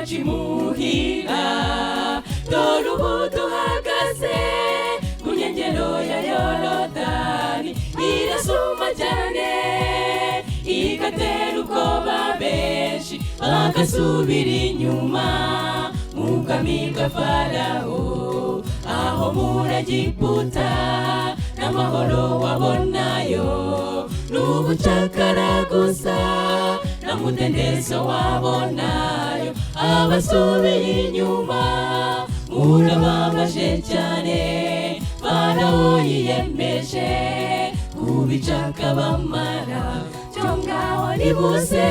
iwacu imuhira dore ubu duhagaze ku nkengero ya Yorodani irasuma cyane igatera ubwoba benshi bagasubira inyuma mu bwami bwa Farawo aho muri Egiputa n'amahoro wabonayo n'ubucakara gusa na mudendezo wabonayo abasubiye inyuma murababaje cyane Farawo yiyemeje kubicaka bamara cyo ngaho nibuze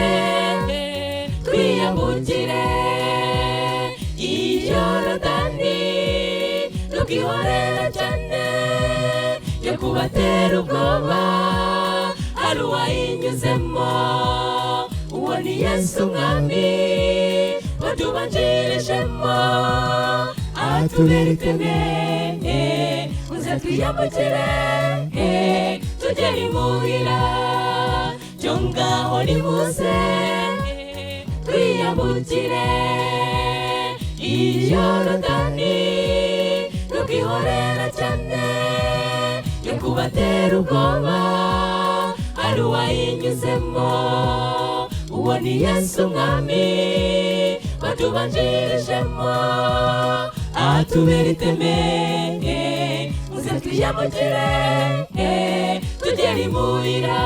twiyambukire Yorodani tukihorera cyane yo kubatera ubwoba hari uwayinyuzemo uwo ni Yesu mwami watubanjirijemo atubera iteme uze twiyambukire tugere imuhira cyo ngaho nimuze twiyambukire Yorodani tukihorera cyane yo kubatera ubwoba hari uwayinyuzemo uwo ni Yesu mwami watubanjirijemo atubera iteme muze twiyambukire tugere imuhira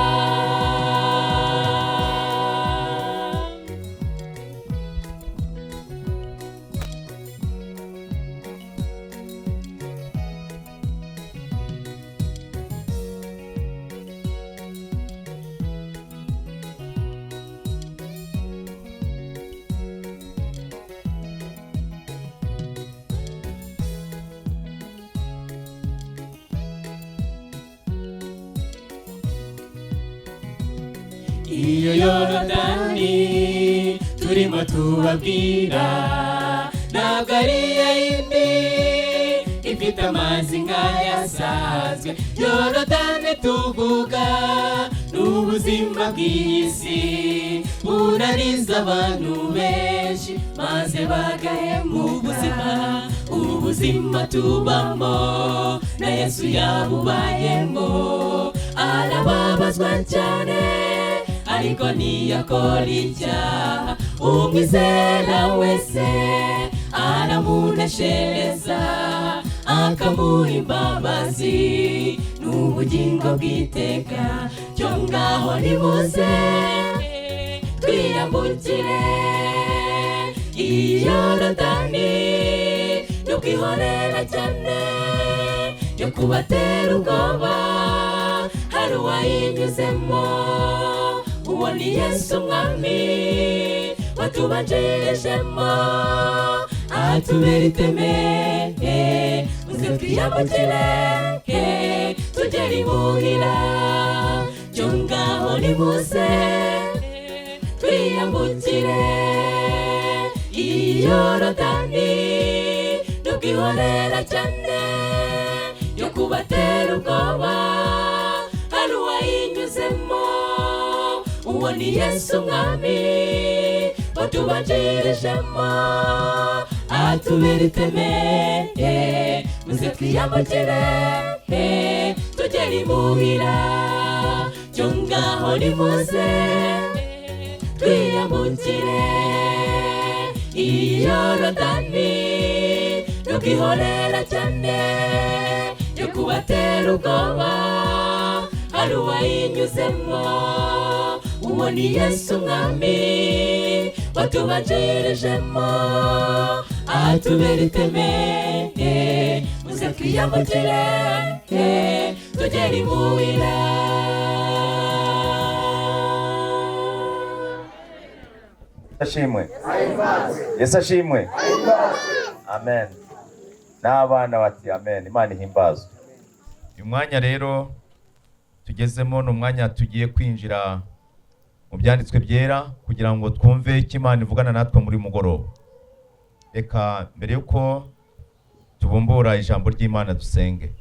iyo Yorodani turimo tubabwira ntabwo ari yindi ifite amazi nk'ayasanzwe Yorodani tuvuga n'ubuzima bw'isi burariza abantu benshi maze bagahema ubuzima tubamo na Yesu yabubayemo arababazwa cyane ariko ntiyakora icyaha umwizera wese aramuneshereza akamuha imbabazi n'ubugingo bw'iteka cyo ngaho nimuze twiyambukire Yorodani tukihorera cyane yo kubatera ubwoba hari uwayinyuzemo uwo ni Yesu mwami watubanjirijemo atubera iteme muze twiyambukire tugere imuhira cyo ngaho nimuze twiyambukire Yorodani tukihorera cyane yo kubatera ubwoba hari uwayinyuzemo uwo ni Yesu mwami watubanjirijemo atubera iteme muze twiyambukire tugere imuhira cyo ngaho nimuze twiyambukire Yorodani tukihorera cyane yo kubatera ubwoba hari uwayinyuzemo uwo ni Yesu mwami watubanjirijemo atubera iteme muze twiyambukire tugere imuhira ashimwe Yesu ashimwe amen n'abana bati amen Imana ihimbazwe. Uyu mwanya rero tugezemo ni umwanya tugiye kwinjira mu byanditswe byera kugira ngo twumve icyo Imana ivugana natwe muri mugoroba. Reka mbere yuko tubumbura ijambo ry'Imana dusenge.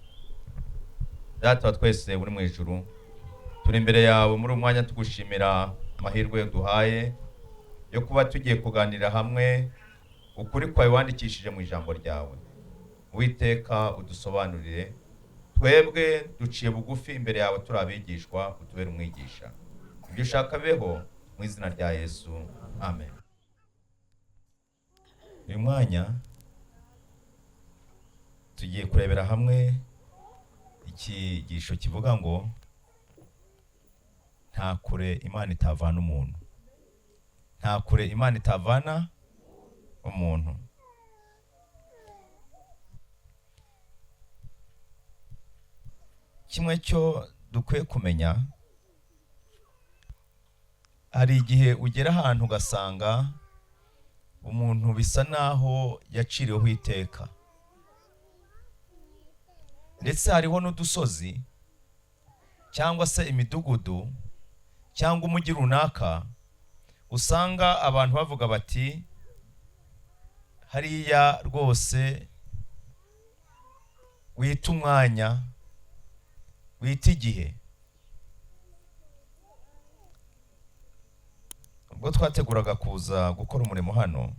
Data wa twese uri mu ijuru, turi imbere yawe muri umwanya tugushimira amahirwe duhaye yo kuba tugiye kuganira hamwe ukuri kwawe wandikishije mu ijambo ryawe. Uwiteka udusobanurire, twebwe duciye bugufi imbere yawe turi abigishwa, utubere umwigisha. Ibyo ushaka beho mu izina rya Yesu, amen. Uyu mwanya tugiye kurebera hamwe ikigisho kivuga ngo nta kure Imana itavana umuntu. Nta kure Imana itavana umuntu. Kimwe cyo dukwiye kumenya, hari igihe ugera ahantu ugasanga umuntu bisa naho yaciriweho iteka, ndetse hariho n'udusozi cyangwa se imidugudu cyangwa umujyi runaka usanga abantu bavuga bati hariya rwose wita umwanya, wita igihe. Ubwo twateguraga kuza gukora umurimo hano,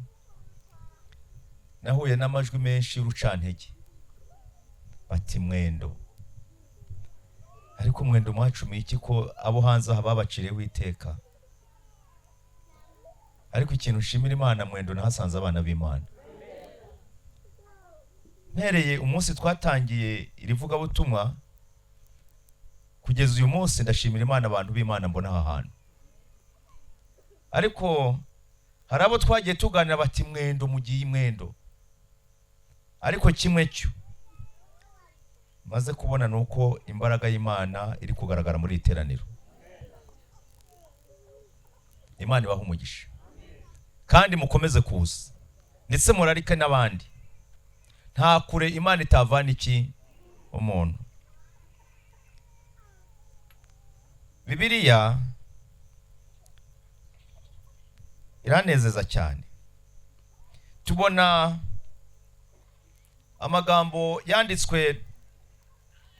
nahuye n'amajwi menshi y'urucantege bati Mwendo, ariko Mwendo mwacumiye iki ko abo hanze aha babaciriyeho iteka? Ariko ikintu nshimira Imana, Mwendo nahasanze abana b'Imana. Mpereye umunsi twatangiye irivuga butumwa kugeza uyu munsi, ndashimira Imana abantu b'Imana mbona aha hantu. Ariko hari abo twagiye tuganira bati Mwendo, mugiye Mwendo. Ariko kimwe cyo maze kubona nuko imbaraga y'Imana iri kugaragara muri iteraniro. Imana ibaha umugisha kandi mukomeze kuza, ndetse murarike n'abandi. Nta kure Imana itavana iki umuntu. Bibiliya iranezeza cyane. Tubona amagambo yanditswe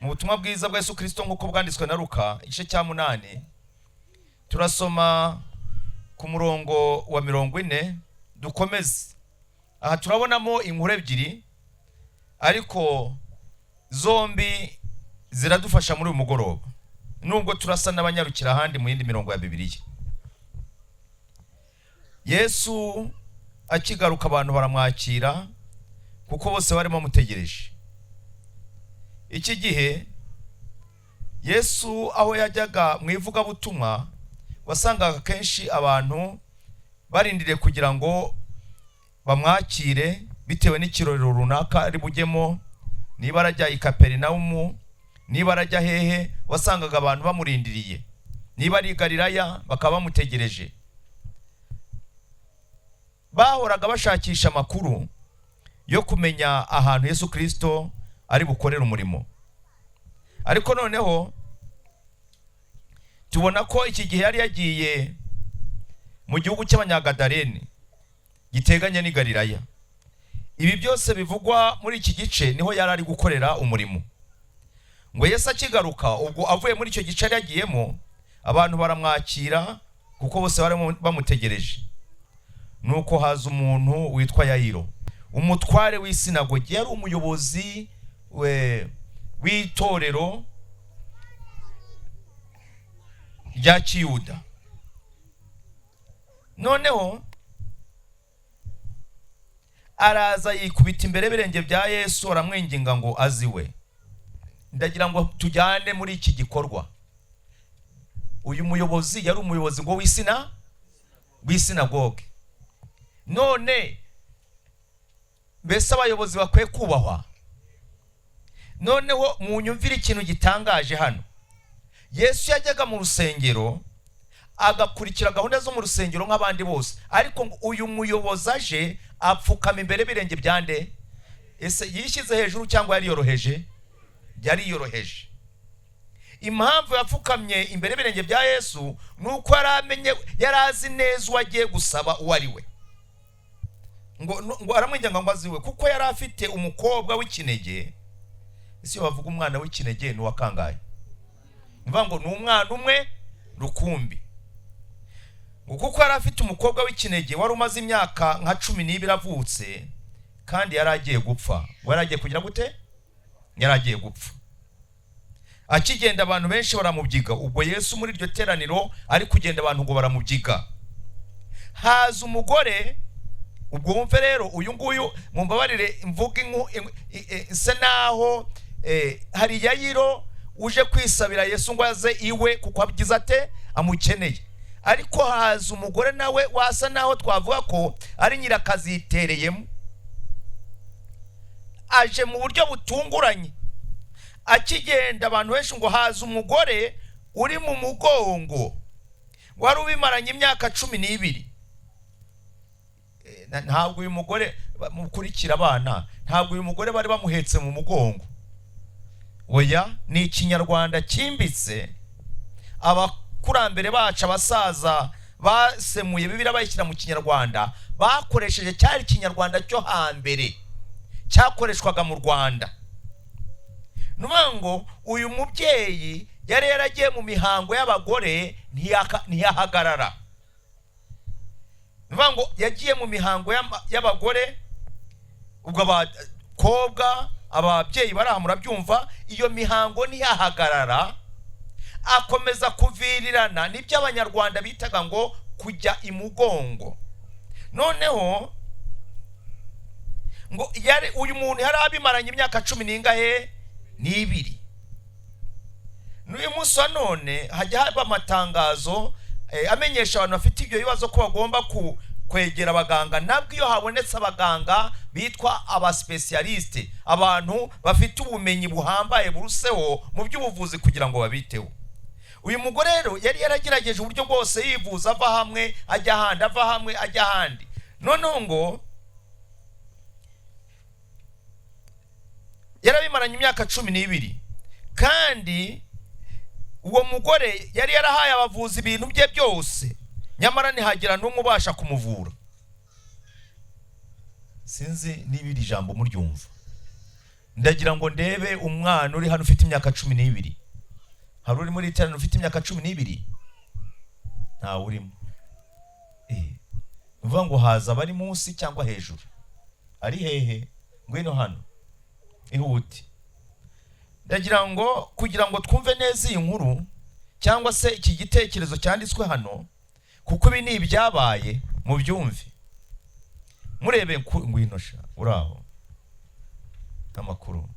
mu butumwa bwiza bwa Yesu Kristo nk'uko bwanditswe na Luka igice cya 8. Turasoma ku murongo wa 40 dukomeze. Aha turabonamo inkuru ebyiri, ariko zombi ziradufasha muri uyu mugoroba, nubwo turasa n'abanyarukira ahandi mu yindi mirongo ya Bibiliya. Yesu akigaruka abantu baramwakira kuko bose barimo mutegereje. Iki gihe Yesu aho yajyaga mu ivuga butumwa, wasangaga kenshi abantu barindiriye kugira ngo bamwakire bitewe n'ikirorero runaka ari bujyemo. Niba arajya i Kaperinaumu, niba arajya hehe, wasangaga abantu bamurindiriye. Niba ari Galilaya bakaba bamutegereje. Bahoraga bashakisha amakuru yo kumenya ahantu Yesu Kristo ari bukorera umurimo. Ariko noneho tubona ko iki gihe yari yagiye mu gihugu cy'Abanyagadaleni giteganye ni Galilaya. Ibi byose bivugwa muri iki gice niho yari ari gukorera umurimo. Ngo Yesu akigaruka, ubwo avuye muri icyo gice yagiyemo, abantu baramwakira kuko bose bari bamutegereje. Nuko haza umuntu witwa Yayiro, umutware w'isinagogi, yari umuyobozi w'itorero rya Kiyuda. Noneho araza yikubita imbere y'ibirenge bya Yesu, aramwinginga ngo aziwe. Ndagira ngo tujyane muri iki gikorwa. Uyu muyobozi yari umuyobozi ngo w'isinagoge. None mbese abayobozi bakwiye kubahwa? Noneho munyumvire ikintu gitangaje hano. Yesu yajyaga mu rusengero agakurikira gahunda zo mu rusengero nk'abandi bose, ariko uyu muyobozi aje apfukama imbere y'ibirenge byande. Ese yishyize hejuru cyangwa yari yoroheje? Yari yoroheje. Impamvu yapfukamye imbere y'ibirenge bya Yesu nuko yari azi neza uwagiye gusaba uwo ari we. Ngo aramwinginga ngo aziwe kuko yari afite umukobwa w'ikinege. Ese iyo bavuga umwana w'ikinege ni wakangaye? Mvuga ngo ni umwana umwe rukumbi. kuko yari afite umukobwa w'ikinege wari umaze imyaka nka 12 avutse, kandi yari agiye gupfa. Yari agiye kugira gute? Yari agiye gupfa. Akigenda abantu benshi baramubyiga. Ubwo Yesu muri iryo teraniro ari kugenda abantu ngo baramubyiga. Haza umugore, ubwo wumve rero uyu nguyu mumbabarire imvuga isa naho hari Yayiro uje kwisabira Yesu ngo aze iwe kuko abyiza ate amukeneye. Ariko haza umugore nawe wasa naho twavuga ko ari nyirakazi yitereyemo, aje mu buryo butunguranye. Akigenda abantu benshi ngo haza umugore uri mu mugongo wari ubimaranye imyaka 12. Ntabwo uyu mugore mukurikira abana, ntabwo uyu mugore bari bamuhetse mu mugongo. Oya, ni ikinyarwanda kimbitse abakurambere bacu abasaza basemuye Bibiliya bayishyira mu kinyarwanda bakoresheje. Cyari ikinyarwanda cyo hambere cyakoreshwaga mu Rwanda. Nubango uyu mubyeyi yari yaragiye mu mihango y'abagore ntiyahagarara. Nubango yagiye mu mihango y'abagore, ubwo abakobwa ababyeyi barahamura byumva, iyo mihango ntiyahagarara, akomeza kuvirirana. Nibyo abanyarwanda bitaga ngo kujya imugongo. Noneho ngo uyu muntu yari abimaranye imyaka 12. N'uyu munsi wa none hajya haba amatangazo amenyesha abantu bafite ibyo bibazo ko bagomba kwegera abaganga. Nabwo iyo habonetse abaganga bitwa abaspecialiste, abantu bafite ubumenyi buhambaye buruseho mu by'ubuvuzi kugira ngo babiteho. Uyu mugore rero yari yaragerageje uburyo bwose yivuza, ava hamwe ajya ahandi, ava hamwe ajya ahandi. Noneho ngo yarabimaranye imyaka 12, kandi uwo mugore yari yarahaye abavuzi ibintu bye byose, nyamara ntihagira n'umwe ubasha kumuvura. Sinzi niba iri jambo muryumva. Ndagira ngo ndebe umwana uri hano ufite imyaka 12. Hari uri muri iterano ufite imyaka 12? Nta urimo. Uvuga ngo haza bari munsi cyangwa hejuru? Ari hehe? Ngwino hano ihute. Ndagira ngo kugira ngo twumve neza iyi nkuru cyangwa se iki gitekerezo cyanditswe hano, kuko ibi ni ibyabaye mu byumve. Murebe ngwino sha uraho amakuru.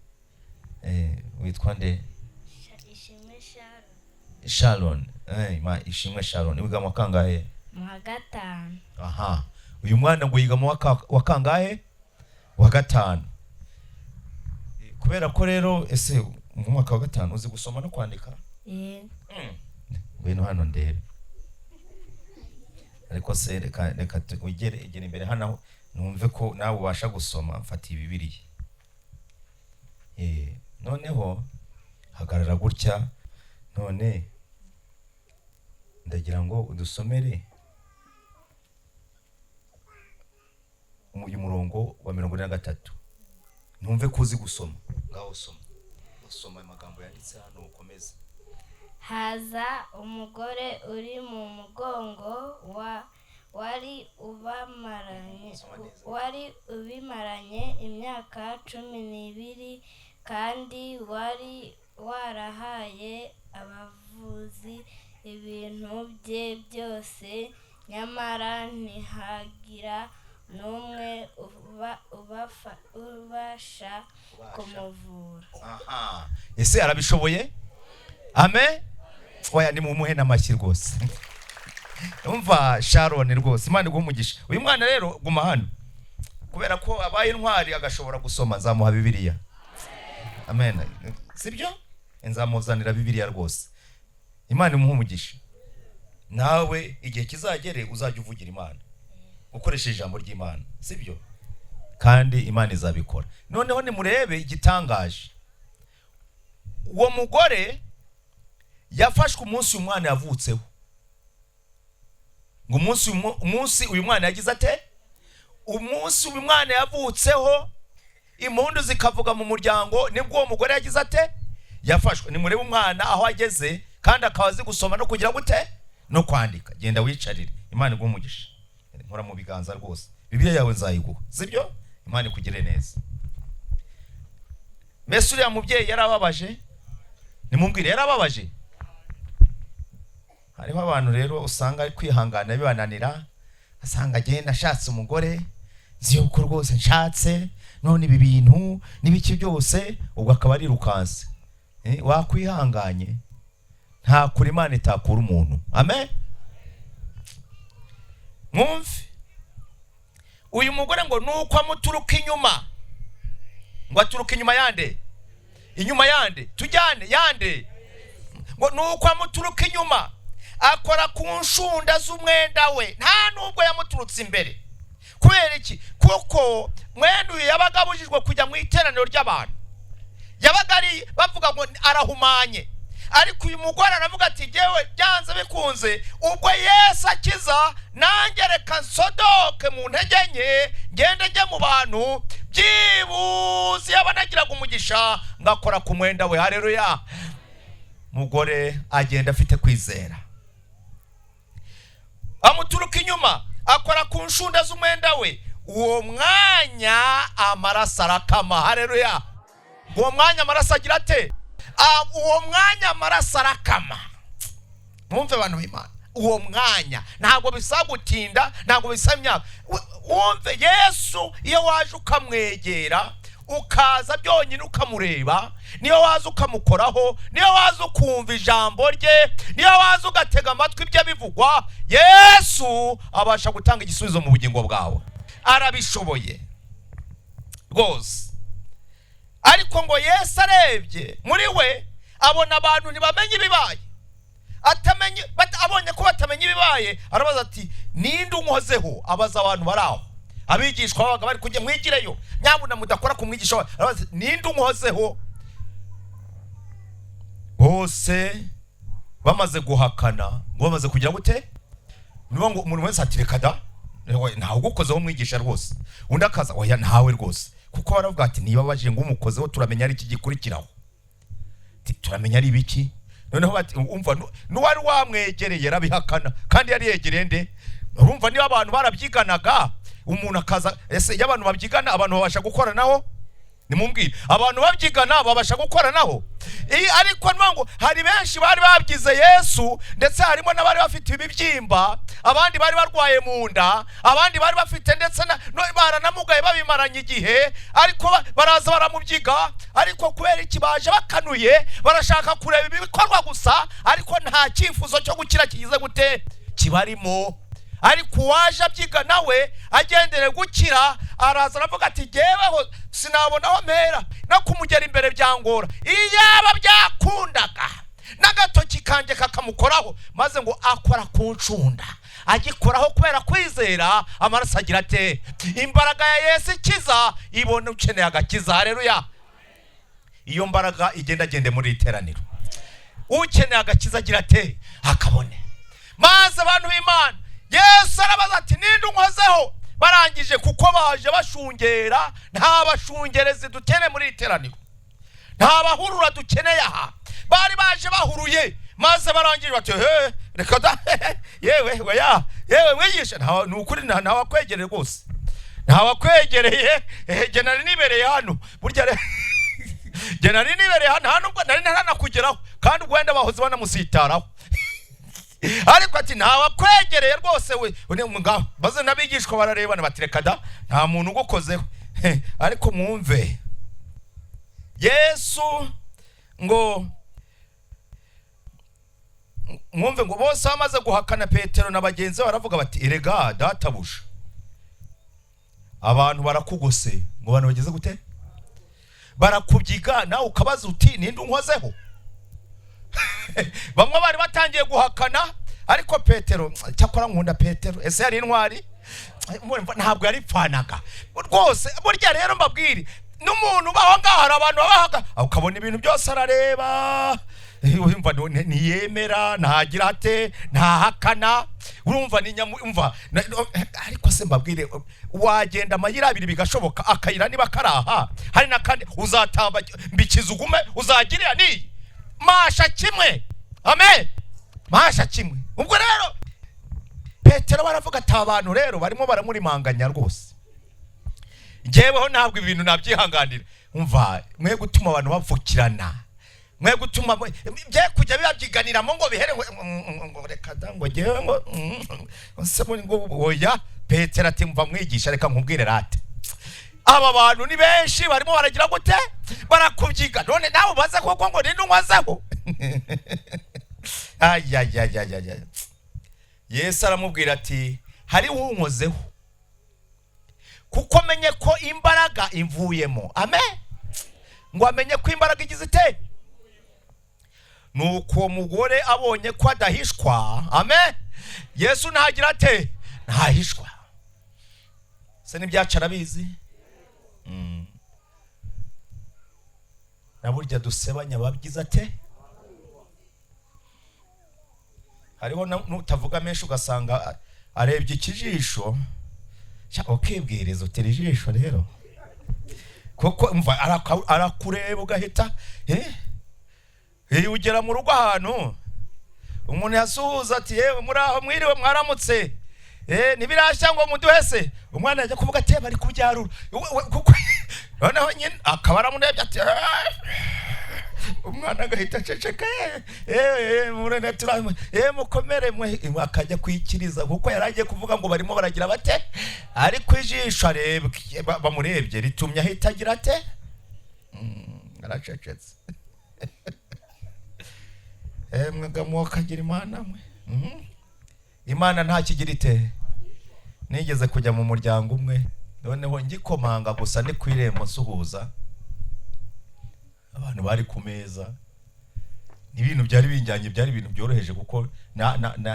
Witwa nde? Ishimwe Sharon. Ishimwe Sharon. Wiga mu kangahe? Mu wa 5. Aha. Uyu mwana ngo yiga mu wa kangahe? Wa 5. Kubera ko rero ese mu mwaka wa 5 uzi gusoma no kwandika? Ngwino hano ndebe. Ariko se reka ugere imbere hano numve ko nawe ubasha gusoma. Mfata Bibiliya. Noneho hagarara gutya. None ndagira ngo udusomere uyu murongo wa 43. Numve ko uzi gusoma. Ngaho soma amagambo yanditse hano ukomeze. Haza umugore uri mu mugongo wari ubimaranye imyaka 12, kandi wari warahaye abavuzi ibintu bye byose, nyamara ntihagira n'umwe ubasha kumuvura. Aha. Ese arabishoboye? Amen. Oya ni mumuhe n'amashyi rwose. Umva Sharon rwose, Imana igumugisha. Uyu mwana rero guma hano, kubera ko abaye intwari agashobora gusoma, nzamuha Bibiliya. Amen. Sibyo? Nzamuzanira Bibiliya rwose. Imana imuhumugisha. Nawe igihe kizagere uzajya uvugira Imana ukoresheje ijambo ry'Imana, sibyo? Kandi Imana izabikora. Noneho nimurebe igitangaje. Uwo mugore yafashwe umunsi uyu mwana yavutseho. Ngo umunsi uyu mwana yagize ate? Umunsi uyu mwana yavutseho, impundu zikavuga mu muryango, nibwo uwo mugore yagize ate? Yafashwe. Nimurebe umwana aho ageze, kandi akabazi gusoma no kugira gute no kwandika. Genda wicarire. Imana iguhe umugisha. Nkora mu biganza rwose, Bibiliya yawe nzayiguha, sibyo? Imana ikugire neza. Mbese uriya mubyeyi yarababaje? Nimumbwire, yarababaje? Hariho abantu rero usanga kwihangana bibananira, asanga agenda ashatse umugore, nzi yuko rwose nshatse, none ibi bintu n'ibiki byose, ubwo akaba ari rukanse. Wakwihanganye, nta kuri Imana itakura umuntu. Amen. Mwumve, uyu mugore ngo nuko amuturuka inyuma, ngo aturuka inyuma yande, inyuma yande, tujyane yande, ngo nuko amuturuka inyuma akora ku nshunda z'umwenda we, nta nubwo yamuturutse imbere. Kubera iki? Kuko mwenda uyu yabaga abujijwe kujya mu iteraniro ry'abantu, yabaga ari bavuga ngo arahumanye. Ariko uyu mugore aravuga ati jewe byanze bikunze ubwo Yesu akiza, nanjye reka nsodoke mu ntege nke, ngende njye mu bantu, byibuze yaba nagiraga umugisha ngakora ku mwenda we. Haleluya. Mugore agenda afite kwizera, amuturuka inyuma akora ku nshunda z'umwenda we, uwo mwanya amaraso arakama. Haleluya. Uwo mwanya amaraso agira ate? Uwo mwanya amaraso arakama. Mwumve abantu b'Imana, uwo mwanya ntabwo bisa gutinda, ntabwo bisa imyaka. Wumve, Yesu iyo waje ukamwegera, ukaza byonyine ukamureba, niyo waza ukamukoraho, niyo waza ukumva ijambo rye, niyo waza ugatega amatwi ibyo bivugwa, Yesu abasha gutanga igisubizo mu bugingo bwawe. Arabishoboye rwose. Ariko ngo Yesu arebye muri we, abona abantu ntibamenye ibibaye, abonye ko batamenya ibibaye, arabaza ati ninde unkozeho? Abaza abantu baraho, abigishwa babaga bari kujya mwigireyo, nyabuna mudakora ku mwigisha we. Arabaza ninde unkozeho? Bose bamaze guhakana, ngo bamaze kugira gute? Niba ngo umuntu wese ati reka da, ntawe ugukozeho mwigisha rwose. Undi akaza, oya ntawe rwose. Kuko baravuga ati niba baje ngo umukozeho turamenya ari iki gikurikiraho, turamenya ari ibiki. Noneho bati umva, n'uwari wamwegereye arabihakana, kandi yari yegereye nde? Urumva niba abantu barabyiganaga, umuntu akaza, ese iyo abantu babyigana abantu babasha gukoranaho? Nimumbwire, abantu babyigana babasha gukoranaho? Ariko ngo hari benshi bari babyize Yesu, ndetse harimo n'abari bafite ibibyimba, abandi bari barwaye mu nda, abandi bari bafite ndetse baranamugaye babimaranye igihe, ariko baraza baramubyiga. Ariko kubera iki? Baje bakanuye, barashaka kureba ibikorwa gusa, ariko nta cyifuzo cyo gukira kigize gute kibarimo. Ariko waje abyiga nawe agendere gukira, araza aravuga ati jyeweho sinabona aho mpera, no kumugera imbere byangora. Iyaba byakundaga n'agatoki kanjye kakamukoraho, maze ngo akora ku ncunda, agikoraho kubera kwizera, amaraso agira ate? Imbaraga ya Yesu ikiza, ibona ukeneye agakiza. Haleluya. Iyo mbaraga igenda muri iteraniro, ukeneye agakiza agira ate? Akabone. Maze abantu b'Imana, Yesu arabaza ati ninde unkozeho? Barangije kuko baje bashungera, nta bashungerezi dukeneye muri iteraniro, nta bahurura dukeneye aha, bari baje bahuruye. Maze barangije bati reka da, yewe oya, yewe mwigisha, ni ukuri ntawakwegereye rwose, ntawakwegereye. Jye nari nibereye hano, burya jye nari nibereye hano ubwo nari ntaranakugeraho, kandi ubwo wenda bahoze banamusitaraho. Ariko ati ntawakwegereye rwose we. Baze n'abigishwa bararebana bati reka da, nta muntu ugukozeho. Ariko mwumve, Yesu ngo mwumve ngo bose bamaze guhakana Petero na bagenzi be, baravuga bati erega databuja, abantu barakugose. Ngo abantu bageze gute? Barakubyiga, nawe ukabaza uti ninde unkozeho? Bamwe bari batangiye guhakana, ariko Petero, cyakora nkunda Petero, ese yari intwari? Ntabwo yari pfanaga rwose. Burya rero mbabwire, n'umuntu baho ngaho hari abantu babahaga, ukabona ibintu byose arareba, urumva ntiyemera, ntagira ate, ntahakana, urumva ni nyamumva. Ariko se mbabwire, wagenda amayira abiri bigashoboka, akayira niba karaha, hari nakandi uzatamba mbikiza ugume uzagirira ni masha kimwe. Amen. Masha kimwe. Ubwo rero Petero baravuga ati abantu rero barimo baramurimanganya rwose, njyeweho ntabwo ibintu nabyihanganira. Umva, mwe gutuma abantu bapfukirana, mwe gutuma bye kujya bibabyiganiramo ngo bihere ngo reka ngo njyewe ngo oya. Petero ati mva mwigisha, reka nkubwire rate, aba bantu ni benshi barimo baragira gute, barakubyiga, none nawe ubaza koko ngo ninde unkwazaho? Ayayayayaya. Yesu aramubwira ati hari unkozeho, kuko menye ko imbaraga imvuyemo. Amen. Ngo amenye ko imbaraga igize ite. Nuko mugore abonye ko adahishwa. Amen. Yesu ntagira ate, ntahishwa. Se n'ibyacu arabizi. Na burya dusebanya babyiza ate. Hariho nutavuga menshi ugasanga arebye ikijisho, ukibwiriza utera ijisho rero, kuko mva arakureba ugahita ugera mu rugo ahantu umuntu yasuhuza ati yewe muraho mwiriwe mwaramutse, nibirashya ngo muduhese, umwana yajya kuvuga ati bari kubyarura, kuko noneho nyine akaba aramurebye ati umwana agahita aceceka, murene turame, mukomere mwe, akajya kwikiriza kuko yaragiye kuvuga ngo barimo baragira bate, ariko ijisho arebye bamurebye ritumye ahita agira ate, aracecetse. Mwagamuka kagira Imana mwe, Imana nta kigira ite. Nigeze kujya mu muryango umwe, noneho ngikomanga gusa ni kwirembo nsuhuza abantu bari ku meza, ibintu byari binjyanye, byari ibintu byoroheje kuko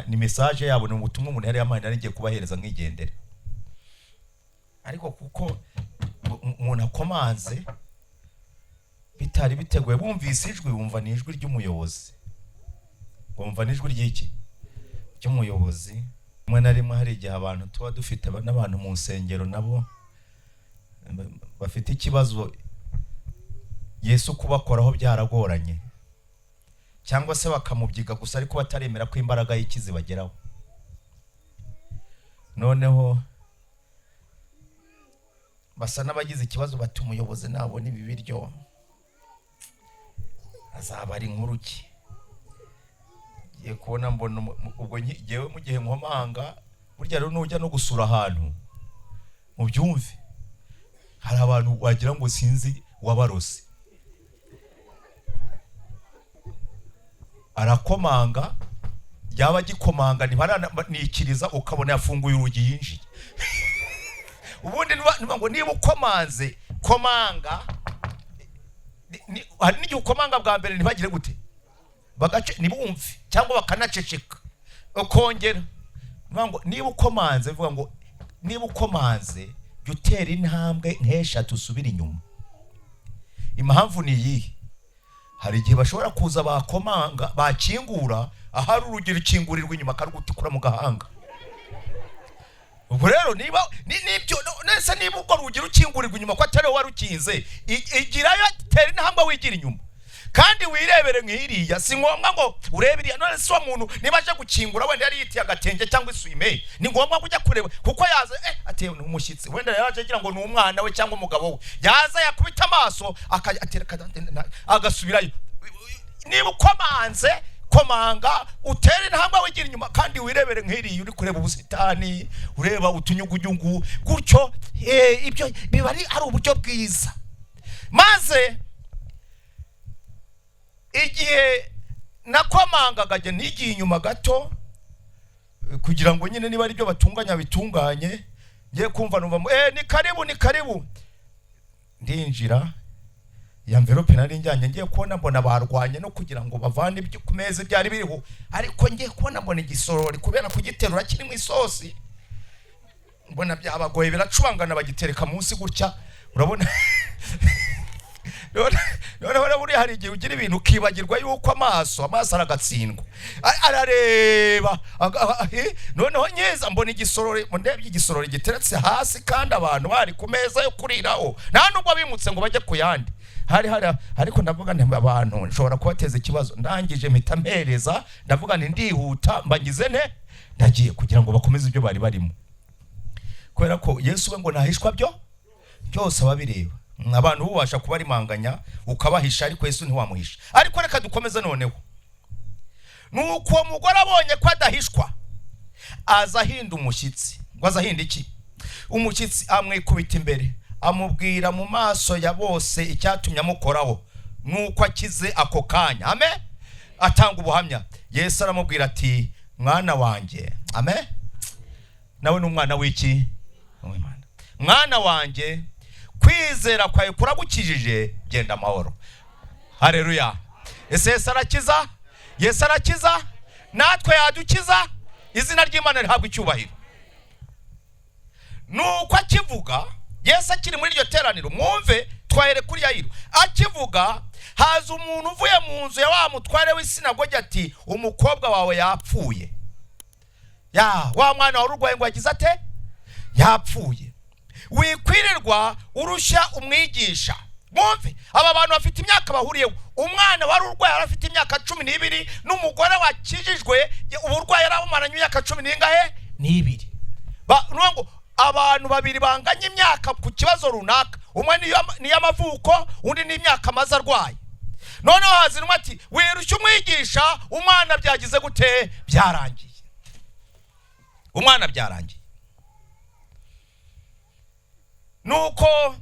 ni message yabo, ni ubutumwa umuntu yari yamanye ngiye kubahereza nk'igendere. Ariko kuko umuntu akomanze bitari biteguye, bumvise ijwi, bumva ni ijwi ry'umuyobozi, bumva ni ijwi ry'iki, ry'umuyobozi. Rimwe na rimwe hari igihe abantu tuba dufite n'abantu mu nsengero nabo bafite ikibazo, Yesu kubakoraho byaragoranye, cyangwa se bakamubyiga gusa ariko bataremera ko imbaraga y'ikizi bageraho. Noneho basa n'abagize ikibazo bati umuyobozi nabona ibi biryo azaba ari inkuru ki. Ye kubona mbona ubwo ngewe mu gihe nkomanga, burya rero nujya no gusura ahantu mu byumve, hari abantu wagira ngo sinzi wabarose, arakomanga, yaba gikomanga ntibanikiriza, ukabona yafunguye urugi yinjiye. Ubundi ngo niba ukomanze komanga, hari n'igihe ukomanga bwa mbere ntibagire gute, bagace nibumve cyangwa bakanaceceka ukongera. Ngo niba ukomanze, bivuga ngo niba ukomanze jya utera intambwe nk'eshatu usubira inyuma. Impamvu ni iyi, hari igihe bashobora kuza bakomanga, bakingura, ahari urugi rukingurirwa inyuma akarugutikura mu gahanga. Ubwo rero niba nibyo nese, niba ubwo rugi rukingurirwa inyuma ko atari warukinze, igirayo tera intambwe wigira inyuma, kandi wirebere nk'iriya. Si ngombwa ngo urebe iriya, none si wa muntu niba aje gukingura wenda yari yitiye agatenge cyangwa isume, ni ngombwa kujya kureba kuko yaza ati umushyitsi wenda yaraje agira ngo ni umwana we cyangwa umugabo we, yaza yakubita amaso akatera agasubirayo. Niba ukomanze komanga, utera intambwe wigira inyuma, kandi wirebere nk'iriya uri kureba ubusitani, ureba utunyugunyugu gutyo. Ibyo biba ari uburyo bwiza. Maze igihe nakomangaga nigiye inyuma gato kugira ngo nyine niba ari byo batunganya bitunganye, ngiye kumva numva ni karibu, ni karibu. Ndinjira, ya envelope nari njyanye, ngiye kubona mbona barwanye no kugira ngo bavane ibyo ku meza byari biriho, ariko ngiye kubona mbona igisorori kubera kugiterura kiri mu isosi, mbona byabagoye biracubangana, bagitereka munsi gutya, urabona. None buri hari igihe ugira ibintu ukibagirwa yuko amaso aragatsindwa, arareba. Noneho nyeza mbona igisorori, ndebye igisorori giteretse hasi, kandi abantu bari ku meza yo kuriraho, nta nubwo bimutse ngo bajye ku yandi. hari ariko ndavuga nti abantu nshobora kubateza ikibazo, ndangije mpita mpereza, ndavuga nti ndihuta mbagize nte ndagiye kugira ngo bakomeze ibyo bari barimo, kubera ko Yesu we ngo nahishwa byose ababireba. Abantu bubasha kubarimanganya ukabahisha, ariko Yesu ntiwamuhisha. Ariko reka dukomeze noneho. Nuko uwo mugore abonye ko adahishwa, aza ahinda umushyitsi. Ngo aza ahinda iki? Umushyitsi amwikubita imbere, amubwira mu maso ya bose icyatumye amukoraho, nuko akize ako kanya. Amen. Atanga ubuhamya. Yesu aramubwira ati, mwana wanjye. Amen. Nawe n'umwana w'iki? W'Imana. Mwana wanjye, kwizera kwawe kuragukijije, genda amahoro. Haleluya. Ese Yesu arakiza? Yesu arakiza, natwe yadukiza. Izina ry'Imana rihabwa icyubahiro. Nuko akivuga, Yesu akiri muri iryo teraniro, mwumve twahere kuri Yayiro. Akivuga, haza umuntu uvuye mu nzu ya wa mutware w'isinagogi ati, umukobwa wawe yapfuye. Wa mwana wari urwaye ngo yagize ate? Yapfuye. Wikwirirwa urushya umwigisha. Mwumve, aba bantu bafite imyaka bahuriyeho. Umwana wari urwaye arafite imyaka 12, n'umugore wakijijwe uburwayi yarabumaranye imyaka 12. Nuko abantu babiri banganye imyaka ku kibazo runaka. Umwe ni y'amavuko, undi ni imyaka amaze arwaye. Noneho hazinwa ati, wirushya umwigisha, umwana byagize gute? Byarangiye. Umwana byarangiye. Nuko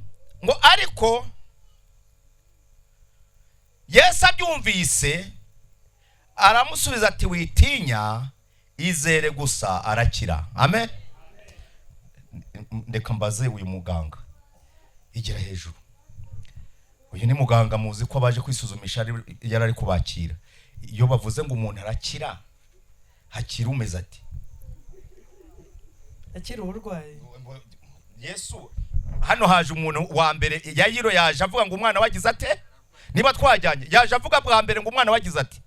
ngo ariko Yesu abyumvise, aramusubiza ati, witinya, izere gusa arakira. Amen. Ndeka mbaze uyu muganga, igira hejuru. Uyu ni muganga, muzi ko abaje kwisuzumisha yarari kubakira. Iyo bavuze ngo umuntu arakira, hakira umeze ati? Akira uburwayi. Yesu hano haje umuntu wa mbere, Yayiro yaje avuga ngo umwana wagize ate? Niba twajyanye, yaje avuga bwa mbere ngo umwana wagize ati?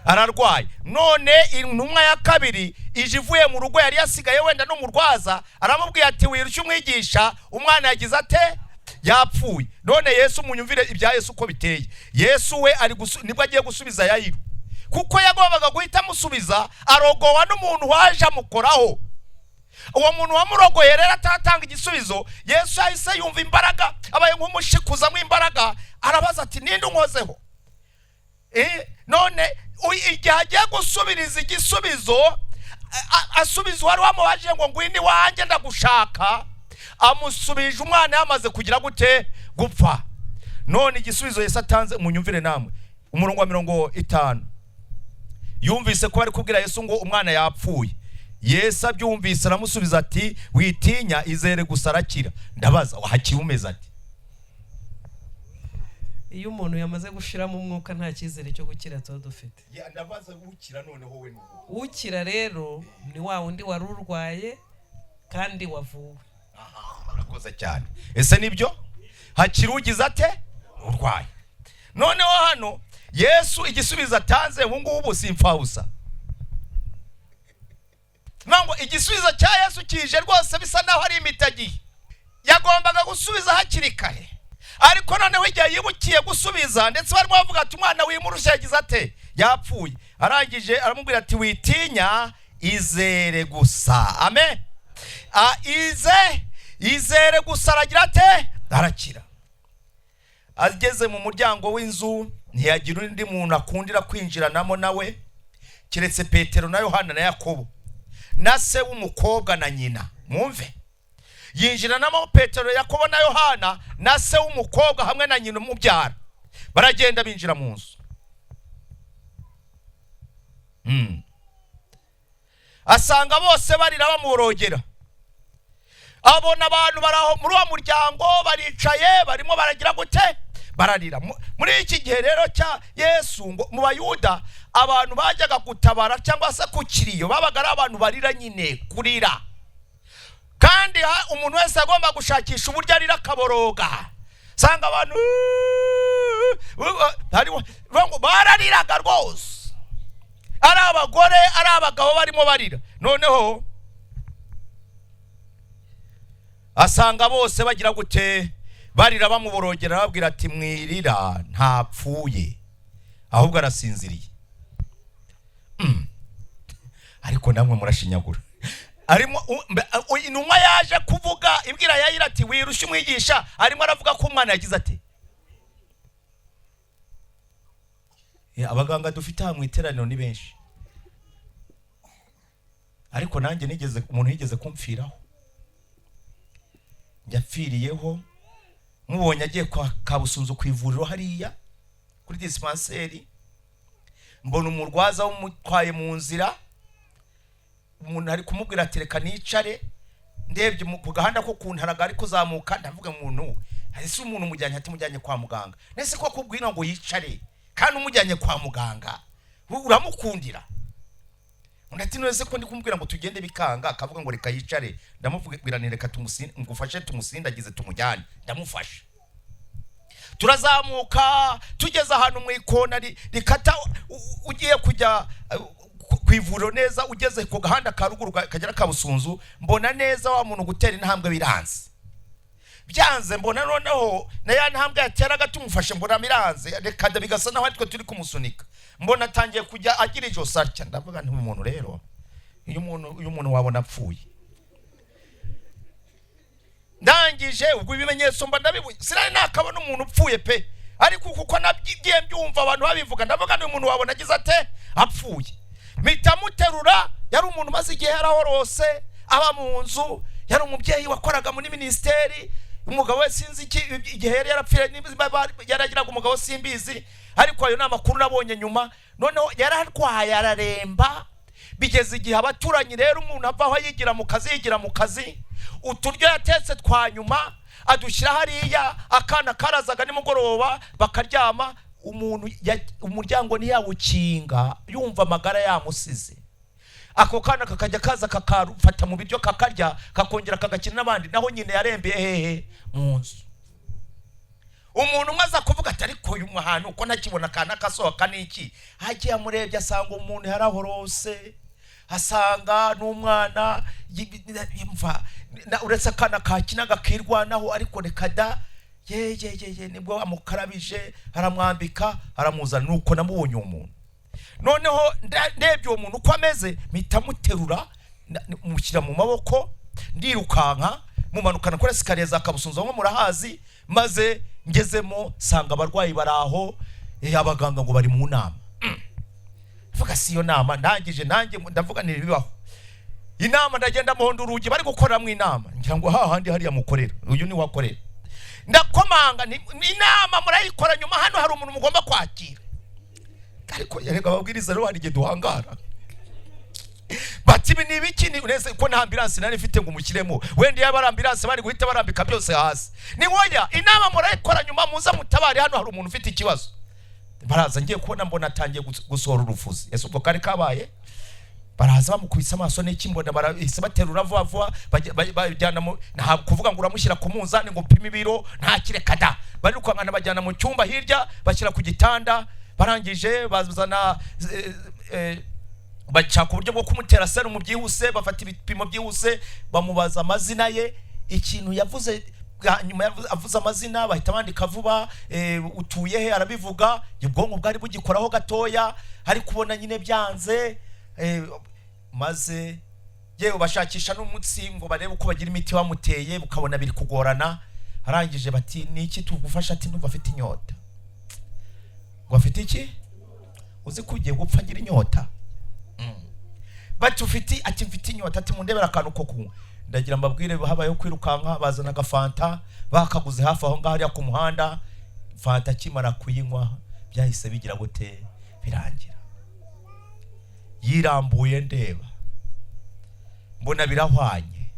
Ararwaye. None intumwa ya kabiri ije ivuye mu rugo, yari yasigaye wenda n'umurwaza, aramubwiye ati, wirushya umwigisha, umwana yagize ate? Yapfuye. None Yesu munyumvire ibya Yesu uko biteye. Yesu we nibwo agiye gusubiza Yayiro, kuko yagombaga guhita amusubiza, arogowa n'umuntu waje amukoraho. Uwo muntu wamurogoye rero atatanga igisubizo, Yesu yahise yumva imbaraga, abaye nk'umushikuzamo imbaraga, arabaza ati, ninde unkozeho? None igihe agiye gusubiriza igisubizo, asubiza uwari wamubaje ngo ngwini wanjye ndagushaka, amusubije umwana yamaze kugira gute? Gupfa. None igisubizo Yesu atanze, munyumvire namwe, umurongo wa 50. Yumvise ko bari kubwira Yesu ngo umwana yapfuye. Yesu abyumvise aramusubiza ati, witinya, izere gusa arakira. Ndabaza, hakiri umeze ati? Iyo umuntu yamaze gushiramo umwuka nta cyizere cyo gukira tuba dufite. Ndabaza ukira noneho we n'ubu. Ukira rero ni wa wundi wari urwaye kandi wavuwe. Urakoze cyane. Ese nibyo? Hakiri ugize ate? Urwaye. Noneho hano Yesu igisubizo atanze ubungubu simfausa. Nango igisubizo cya Yesu kije rwose bisa naho ari imitagi. Yagombaga gusubiza hakiri kare. Ariko noneho igihe yibukiye gusubiza, ndetse barimo bavuga ati, umwana w'imurusha yagize ate? Yapfuye. Arangije aramubwira ati, witinya, izere gusa. Amen. Izere gusa aragira ate? Arakira. Ageze mu muryango w'inzu, ntiyagira undi muntu akundira kwinjiranamo nawe kiretse Petero na Yohana na Yakobo na se w'umukobwa na nyina. Mwumve, yinjiranamo Petero, Yakobo na Yohana na se w'umukobwa hamwe na nyina umubyara. Baragenda binjira mu nzu. Asanga bose barira bamurogera. Abona abantu baraho muri uwo muryango baricaye, barimo baragira gute? Bararira. Muri iki gihe rero cya Yesu, ngo mu Bayuda abantu bajyaga gutabara cyangwa se ku kiriyo babaga ari abantu barira nyine, kurira. Kandi umuntu wese agomba gushakisha uburyo arira akaboroga. Sanga abantu barariraga rwose, ari abagore ari abagabo barimo barira. Noneho asanga bose bagira gute? barira bamuborogera babwira ati mwirira ntapfuye ahubwo arasinziriye. Ariko namwe murashinyagura. Arimo intumwa yaje kuvuga ibwira Yayiro ati wirushe umwigisha, arimo aravuga ko umwana yagize ati abaganga dufite hamwe iteraniro ni benshi, ariko nanjye umuntu yigeze kumfiraho, yapfiriyeho mubonye agiye kwa Kabusunzu ku ivuriro hariya kuri dispenseri, mbona umurwaza w'umutwaye mu nzira, umuntu ari kumubwira ati reka nicare, ndebye ku gahanda ko kuntaraga ari kuzamuka, ndavuga umuntu ese umuntu mujyanye ati mujyanye kwa muganga, nese ko kubwira ngo yicare kandi umujyanye kwa muganga uramukundira? Ati nese ko ndi kumubwira ngo tugende bikanga, akavuga ngo reka yicare, ndamubwira ni reka ngufashe tumusindagize tumujyane, ndamufasha. Turazamuka tugeze ahantu mu ikona rikata ugiye kujya ku ivuriro neza, ugeze ku gahanda ka ruguru kagera Kabusunzu, mbona neza wa muntu gutera intambwe biranze, byanze mbona noneho na ya ntambwe yateraga tumufashe mbona biranze, reka bigasa naho ariko turi kumusunika, mbona atangiye kujya agira ijosi atya, ndavuga nti umuntu rero uyu muntu wabona apfuye. Ndangije ubwo ibimenyetso mba ndabibuye, sinari nakabona umuntu upfuye pe, ariko kuko nagiye mbyumva abantu babivuga, ndavuga ni umuntu wabona agize ate apfuye. Mpita muterura, yari umuntu maze igihe yarahorose aba mu nzu, yari umubyeyi wakoraga muri ministeri, umugabo we sinzi igihe yari yarapfire, yaragiraga umugabo simbizi, ariko ayo namakuru nabonye nyuma. Noneho yararwaye araremba, bigeze igihe abaturanyi rero umuntu avaho yigira mu kazi, uturyo yatetse twa nyuma adushyira hariya, akana karazaga nimugoroba bakaryama, umuryango ntiyawukinga, yumva amagara yamusize. Ako kana kakajya kaza kakafata mu biryo kakarya, kakongera kagakina n'abandi, naho nyine yarembeye hehe mu nzu. Umuntu maze kuvuga ati ariko uyu muhano uko nakibona kana kasohoka niki, hagiye amurebye asanga umuntu yarahorose, asanga n'umwana yimva uretse kana kakinaga kirwanaho, ariko rekada ye nibwo amukarabije aramwambika aramuzana, nuko namubonye umuntu. Noneho ndebye uwo muntu uko ameze, mpita muterura mushyira mu maboko, ndirukanka mumanukana kuri esikariye za Kabusunzu nko murahazi, maze ngezemo sanga abarwayi baraho, abaganga ngo bari mu nama. Vuga si yo nama, ndangije nanjye ndavuga ni bibaho inama, ndagenda muhondo urugi bari gukora mu inama, ngira ngo hahandi hariya mukorera, uyu ni wakorera, ndakomanga ni inama murayikora, nyuma hano hari umuntu mugomba kwakira. Ariko yarega babwiriza rero hari igihe duhangara, bati ibi ni ibiki, ni uretse ko nta ambulance nari mfite ngo umukiremo, wenda yaba ambulance bari guhita barambika byose hasi. Ni woya inama murayikora, nyuma muza mutabari, hano hari umuntu ufite ikibazo. Baraza ngiye kubona mbona atangiye gusohora urufuzi, ese ubwo kari kabaye, baraza bamukubise amaso n'iki, mbona barahise baterura vuba bajyana mu, nta kuvuga ngo uramushyira ku munzani ngo upime ibiro, nta kirekada, bari kwangana bajyana mu cyumba hirya bashyira ku gitanda. Barangije bazana bachaka uburyo bwo kumutera serumu byihuse, bafata ibipimo byihuse, bamubaza amazina ye, ikintu yavuze nyuma avuze amazina bahita bandika vuba, utuye he arabivuga, ubwonko bwari bugikoraho gatoya, ari kubona nyine byanze, maze yewe bashakisha n'umutsi ngo barebe uko bagira imiti bamuteye, bukabona biri kugorana. Arangije bati niki tugufasha? Ati ndumva afite inyota. Ngo afite iki? Uzi kugiye gupfa agira inyota? Bati ufite, ati mfite inyota. Ati mundebera akantu ko kunywa. Ndagira mbabwire habayeho kwirukanka, bazana agafanta bakaguze hafi aho ngaho ari ku muhanda. Fanta kimara kuyinywa byahise bigira gute, birangira. Yirambuye ndeba, mbona birahwanye,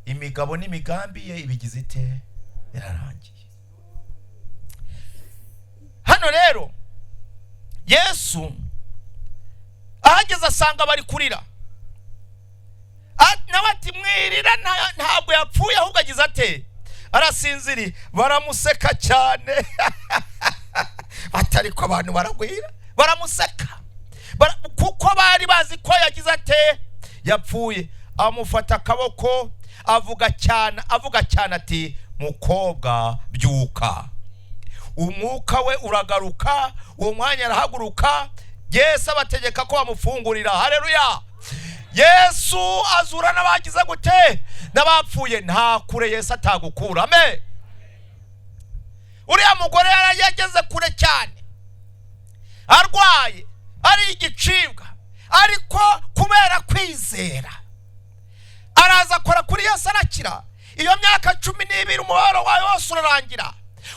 imigabo n'imigambi ye ibigize ite, birarangiye. Hano rero Yesu ahageze asanga bari kurira, nawe ati mwirira, ntabwo yapfuye ahubwo agize ate, arasinziriye. Baramuseka cyane batari ko abantu baragwira, baramuseka kuko bari bazi ko yagize ate, yapfuye. Amufata akaboko avuga cyane ati mukobwa byuka. Umwuka we uragaruka, uwo mwanya arahaguruka, Yesu abategeka ko bamufungurira. Haleluya. Yesu azura n'abagize gute n'abapfuye. Nta kure Yesu atagukura. Amen. Uriya mugore yarageze kure cyane, arwaye, ari igicibwa, ariko kubera kwizera araza akora kuri Yesu arakira. Iyo myaka 12 umubabaro wawe wose urarangira.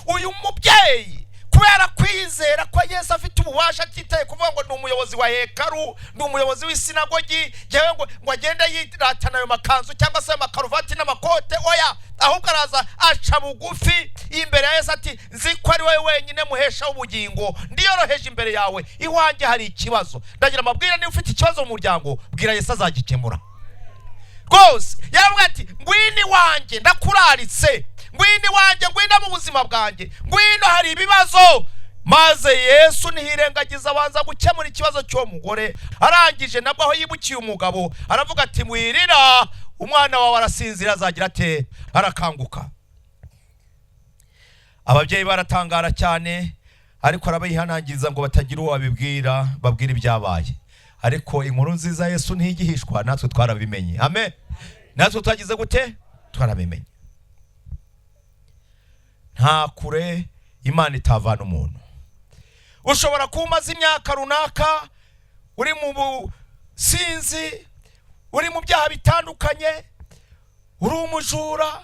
Uyu mubyeyi kubera kwizera ko Yesu afite ububasha, atitaye kuvuga ngo ni umuyobozi wa hekaru, ni umuyobozi w'isinagogi, yewe ngo agende yiratana ayo makanzu cyangwa se amakaruvati n'amakote, oya, ahubwo araza aca bugufi imbere ya Yesu ati nzi ko ari wowe wenyine muhesha ubugingo, ndiyoroheje imbere yawe, iwanjye hari ikibazo. Ndagira amabwira, niba ufite ikibazo mu muryango bwira Yesu azagikemura rwose. Yaravuga ati ngwini wanjye ndakuraritse, ngwini wanjye, ngwina mu buzima bwanjye, ngwino hari ibibazo. Maze Yesu ntihirengagiza abanza gukemura ikibazo cy'uwo mugore. Arangije nabwo aho yibukiye umugabo aravuga ati mwirira, umwana wawe arasinzira, azagira ate, arakanguka. Ababyeyi baratangara cyane, ariko arabihanangiriza ngo batagira uwo babibwira, babwira ibyabaye. Ariko inkuru nziza Yesu ntigihishwa, natwe twarabimenye. Amen. Natwe twagize gute, twarabimenye. Nta kure Imana itavana umuntu. Ushobora kumaza imyaka runaka uri mu businzi, uri mu byaha bitandukanye, uri umujura,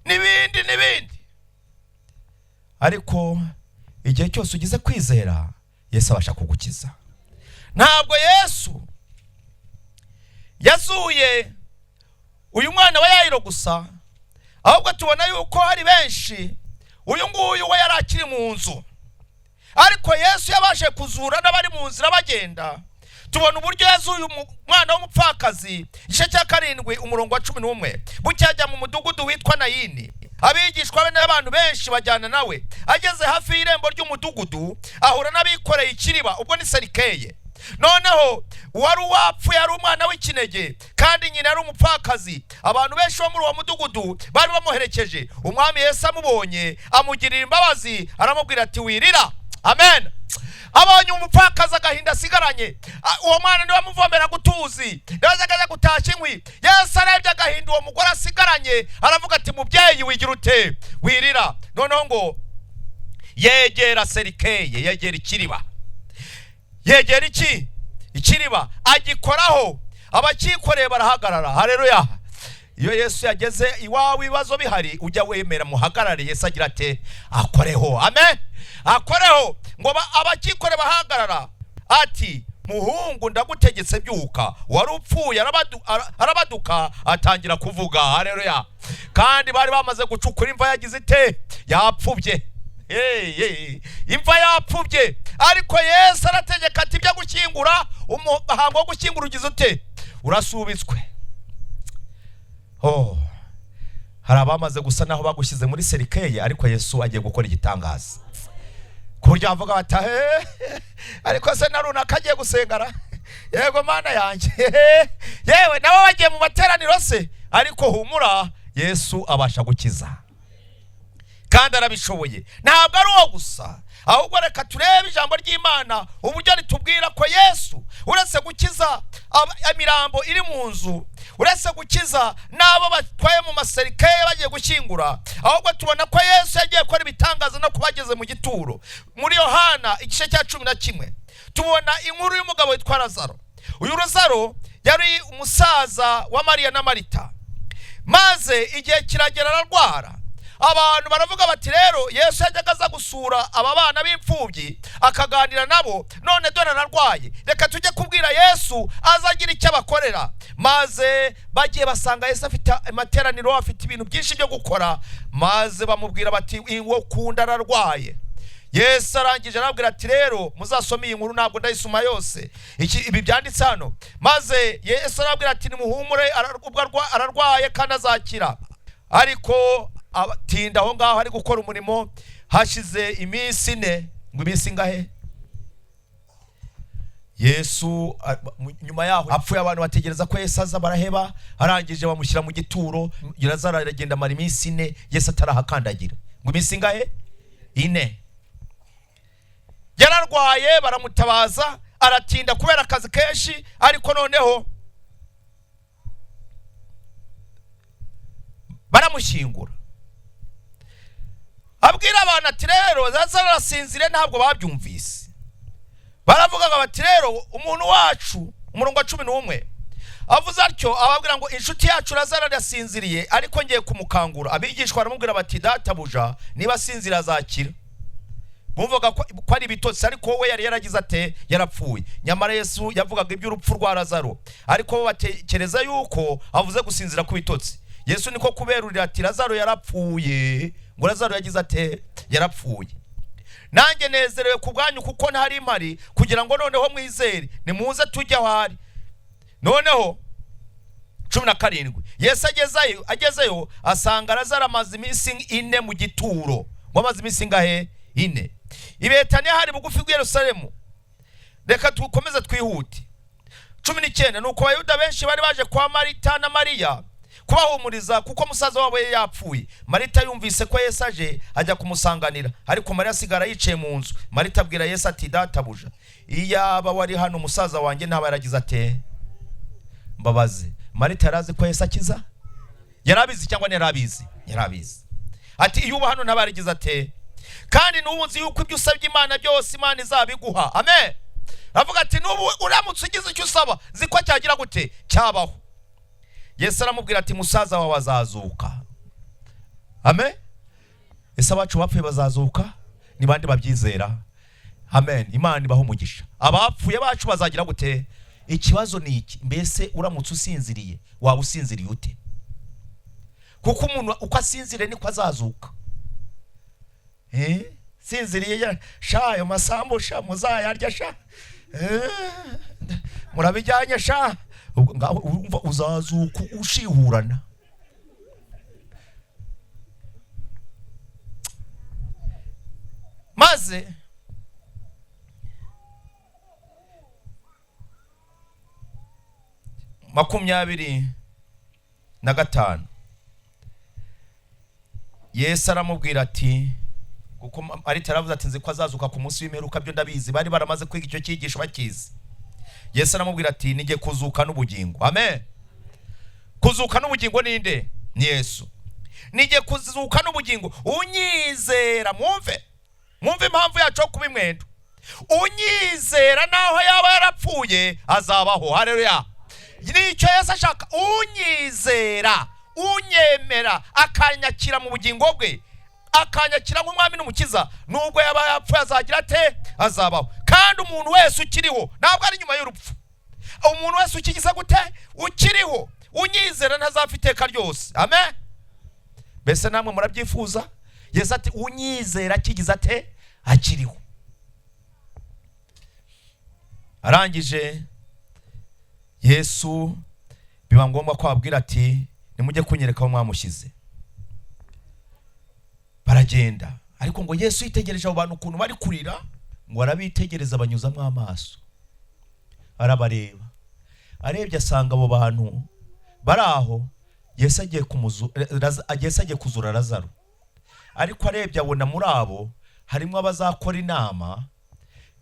n'ibindi, ariko igihe cyose ugize kwizera Yesu abasha kugukiza. Ntabwo Yesu yazuye uyu mwana wa Yayiro gusa, ahubwo tubona yuko hari benshi. Uyu nguyu we yari akiri mu nzu, ariko Yesu yabashe kuzura n'abari mu nzira bagenda. Tubona uburyo yazuye umwana w'umupfakazi, igice cya 7 umurongo wa 11. Bucyajya mu mudugudu witwa Nayini, abigishwa be n'abantu benshi bajyana nawe. Ageze hafi y'irembo ry'umudugudu ahura n'abikoreye ikiriba, ubwo ni Serikeye. Noneho wari wapfuye ari umwana w'ikinege, kandi nyina ari umupfakazi. Abantu benshi bo muri uwo mudugudu bari bamuherekeje. Umwami Yesu amubonye, amugirira imbabazi, aramubwira ati wirira. Amen. Abonye umupfakazi agahinda asigaranye, uwo mwana niwe amuvomera gutuzi, ndazaga gutashya inkwi. Yesu arebye agahinda uwo mugore asigaranye, aravuga ati mubyeyi wigira ute, wirira. Noneho ngo yegera Serikeye, yegera ikiriba. Yegera iki? Ikiriba, agikoraho. Abakikoreye barahagarara. Haleluya. Iyo Yesu yageze iwawe ibibazo bihari, ujya wemera muhagarare. Yesu agira ate, akoreho. Amen. Akoreho. Ngo abakikore bahagarara ati muhungu ndagutegetse byuka. Wari upfuye arabaduka atangira kuvuga. Haleluya. Kandi bari bamaze gucukura imva, yagize ite, yapfubye. Imva yapfubye, ariko Yesu arategeka ati byo gukingura, umuhango wo gukingura ugize ute, urasubitswe. Hari abamaze gusa naho bagushyize muri Serikeye, ariko Yesu agiye gukora igitangaza. Ku buryo bavuga bati ariko se na runaka agiye gusengara, yego mana yanjye, yewe nabo bagiye mu materaniro se, ariko humura, Yesu abasha gukiza kandi arabishoboye. Ntabwo ari uwo gusa, ahubwo reka turebe ijambo ry'Imana uburyo ritubwira ko Yesu uretse gukiza imirambo iri mu nzu, uretse gukiza n'abo batwaye mu Maserikeye bagiye gushyingura, ahubwo tubona ko Yesu yagiye gukora ibitangaza no kubageze mu gituro. Muri Yohana igice cya 11 tubona inkuru y'umugabo witwa Lazaro. Uyu Lazaro yari umusaza wa Mariya na Marita, maze igihe kiragera ararwara. Abantu baravuga bati rero Yesu yajyaga aza gusura aba bana b'imfubyi akaganira nabo, none dore ararwaye, reka tujye kubwira Yesu azagira icyo abakorera. Maze bagiye basanga Yesu afite amateraniro, afite ibintu byinshi byo gukora, maze bamubwira bati uwo kunda ararwaye. Yesu arangije arabwira ati rero muzasome iyi nkuru, ntabwo ndayisoma yose, ibi byanditse hano. Maze Yesu arabwira ati nimuhumure, ararwaye kandi azakira. Ariko atinda aho ngaho ari gukora umurimo, hashize iminsi 4, ngo iminsi ngahe, Yesu nyuma yaho apfuye abantu bategereza ko Yesu aza baraheba, arangije bamushyira mu gituro. Lazaro aragenda amara iminsi 4 Yesu atarahakandagira. Ngo iminsi ngahe 4. Yararwaye baramutabaza aratinda kubera akazi kenshi, ariko noneho baramushyingura. Abwira abantu ati rero Lazaro arasinzire, ntabwo babyumvise. Baravuga ngo bati rero umuntu wacu, umurongo wa 11 avuze atyo, ababwira ngo inshuti yacu Lazaro arasinziriye ariko ngiye kumukangura. Abigishwa baramubwira bati databuja niba asinzira azakira. Bumvaga ko ari bitotsi, ariko we yari yaragize ate yarapfuye. Nyamara Yesu yavugaga iby'urupfu rwa Lazaro, ariko bo batekereza yuko avuze gusinzira ku bitotsi. Yesu niko kuberurira ati Lazaro yarapfuye. Ngo Lazaro yagize ate yarapfuye. Nanjye nezerewe ku bwanyu kuko ntari impari, kugira ngo noneho mwizere. Nimuze tujya ahari. Noneho 17 Yesu agezeyo asanga Lazaro amaze iminsi 4 mu gituro. Ngo amaze iminsi ngahe 4. I Betaniya hari bugufi bwa Yerusalemu. Reka tukomeze twihute. 19 nuko Abayuda benshi bari baje kwa Marita na Mariya kubahumuriza kuko musaza wabo yapfuye. Marita yumvise ko Yesu aje ajya kumusanganira, ariko Mariya asigara yicaye mu nzu. Marita abwira Yesu ati databuja iyaba wari hano musaza wanjye ntaba yaragize ate mbabaze. Marita yarazi ko Yesu akiza, yarabizi cyangwa ntiyarabizi? Yarabizi. Ati iyo uba hano ntaba yaragize ate, kandi n'ubunzi yuko ibyo usabye Imana byose Imana izabiguha. Amen. Avuga ati n'ubu uramutse ugize icyo usaba ziko cyagira gute cyabaho. Yesu aramubwira ati musaza wawe azazuka. Amen. Ese abacu bapfuye bazazuka? Ni bande babyizera? Amen. Imana ibaho umugisha. Abapfuye bacu bazagira gute? Ikibazo ni iki, mbese uramutse usinziriye waba usinziriye ute? Kuko umuntu uko asinzire niko azazuka. Sinziriye sha ayo masambu sha muzayarya sha. Murabijyanye sha. Umva uzazuka ushihurana. Maze makumyabiri na gatanu Yesu aramubwira ati, kuko Marita aravuze ati nzi ko azazuka ku munsi w'imperuka, byo ndabizi, bari baramaze kwiga icyo cyigisho bakizi. Yesu aramubwira ati nige kuzuka n'ubugingo. Amen. Kuzuka n'ubugingo ninde? Ni Yesu. Nige kuzuka n'ubugingo unyizera. Mwumve impamvu yacu kuba imwendo. Unyizera naho yaba yarapfuye azabaho. Haleluya. Nicyo Yesu ashaka. Unyizera, unyemera, akanyakira mu bugingo bwe, akanyakira nk'umwami n'umukiza, nubwo yaba yapfuye azagira ate azabaho. Kandi umuntu wese ukiriho ntabwo ari nyuma y'urupfu. Umuntu wese ukigize gute ukiriho unyizera ntazapfa iteka ryose. Amen. Bese namwe murabyifuza? Yesu ati unyizera kigize ate akiriho. Arangije Yesu biba ngombwa ko abwira ati nimujye kunyereka aho mwamushyize. Baragenda, ariko ngo Yesu yitegereje abo bantu ukuntu bari kurira, ngo arabitegereza banyuzamo amaso, arabareba. Arebye asanga abo bantu bari aho. Yesu agiye kuzura Lazaro, ariko arebye abona muri abo harimo abazakora inama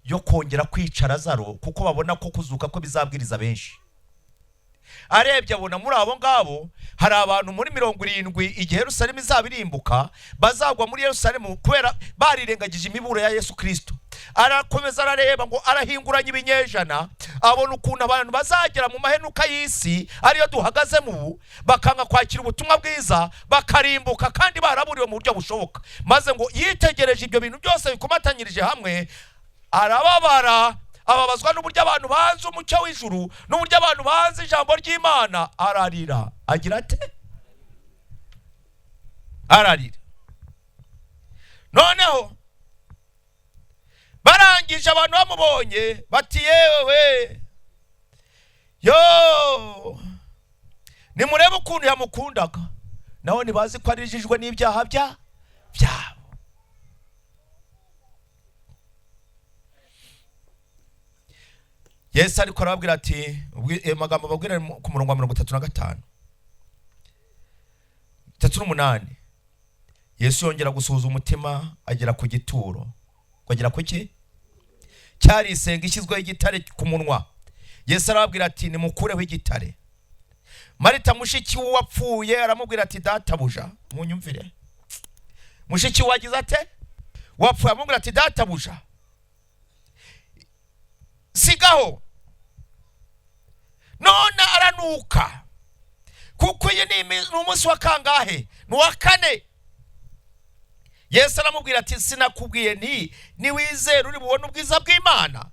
yo kongera kwica Lazaro, kuko babona ko kuzuka ko bizabwiriza benshi. Arebye abona muri abo ngabo hari abantu muri 70 igihe Yerusalemu izabirimbuka bazagwa muri Yerusalemu kubera barirengagije imiburo ya Yesu Kristo. Arakomeza arareba ngo arahinguranye ibinyejana, abona ukuntu abantu bazagera mu mahenuka y'isi ariyo duhagazemo bakanga kwakira ubutumwa bwiza, bakarimbuka kandi baraburiwe mu buryo bushoboka. Maze ngo yitegereje ibyo bintu byose bikomatanyirije hamwe, arababara, ababazwa n'uburyo abantu banze umucyo w'ijuru, n'uburyo abantu banze ijambo ry'Imana. Ararira. Agira ate? Ararira. Noneho barangije abantu bamubonye bati yewe nimurebe ukuntu yamukundaga, naho ntibazi ko arijijwe n'ibyaha byabo. Yesu ariko arababwira ati amagambo babwira ku murongo wa 35 38 Yesu yongera gusuhuza umutima agera ku gituro. Kugera kuki? Cyari isenga ishyizweho igitare ku munwa. Yesu arababwira ati nimukureho igitare. Marita mushiki wapfuye aramubwira ati databuja, munyumvire. Mushiki wagize ate? Wapfuye aramubwira ati databuja, sigaho. None aranuka. Kuko iyi ni umunsi wa kangahe? Ni wa 4. Yesu aramubwira ati sinakubwiye ni wizera uri bubone ubwiza bw'Imana.